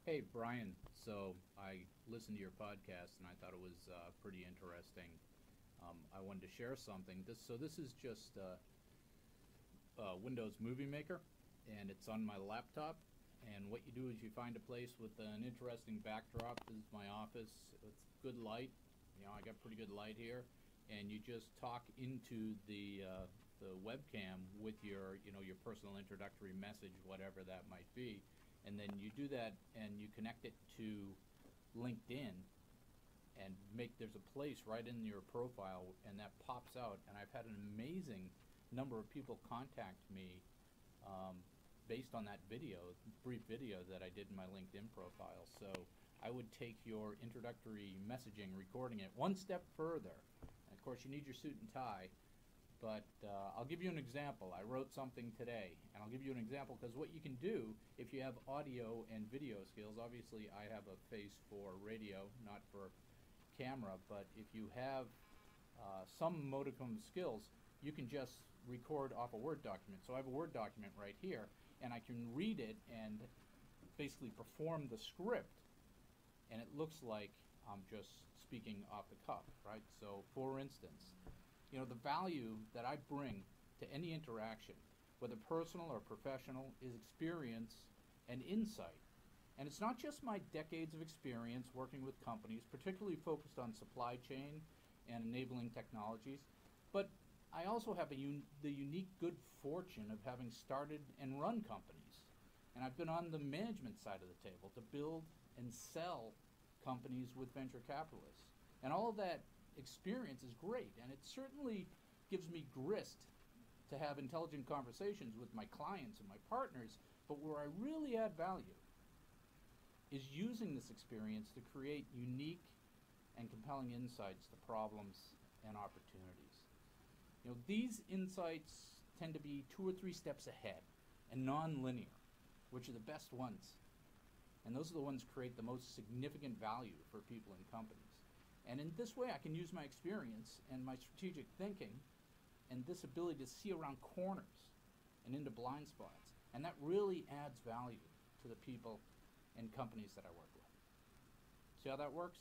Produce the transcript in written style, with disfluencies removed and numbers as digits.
Hey, Brian. So I listened to your podcast and I thought it was pretty interesting. I wanted to share something. This is just Windows Movie Maker, and it's on my laptop. And what you do is you find a place with an interesting backdrop. This is my office. It's good light. I got pretty good light here, and you just talk into the webcam with your personal introductory message, whatever that might be, and then you do that and you connect it to LinkedIn and there's a place right in your profile and that pops out. And I've had an amazing number of people contact me um, based on that brief video that I did in my LinkedIn profile. So I would take your introductory messaging, recording it one step further. And of course, you need your suit and tie, but I'll give you an example. I wrote something today, and I'll give you an example because what you can do if you have audio and video skills, obviously I have a face for radio, not for camera, but if you have some modicum of skills, you can just record off a Word document. So I have a Word document right here, and I can read it and basically perform the script, and it looks like I'm just speaking off the cuff, right? So for instance, the value that I bring to any interaction, whether personal or professional, is experience and insight. And it's not just my decades of experience working with companies, particularly focused on supply chain and enabling technologies, but I also have the unique good fortune of having started and run companies. And I've been on the management side of the table to build and sell companies with venture capitalists. And all of that experience is great, and it certainly gives me grist to have intelligent conversations with my clients and my partners. But where I really add value is using this experience to create unique and compelling insights to problems and opportunities. These insights tend to be 2 or 3 steps ahead and non-linear, which are the best ones. And those are the ones that create the most significant value for people and companies. And in this way, I can use my experience and my strategic thinking and this ability to see around corners and into blind spots. And that really adds value to the people and companies that I work with. See how that works?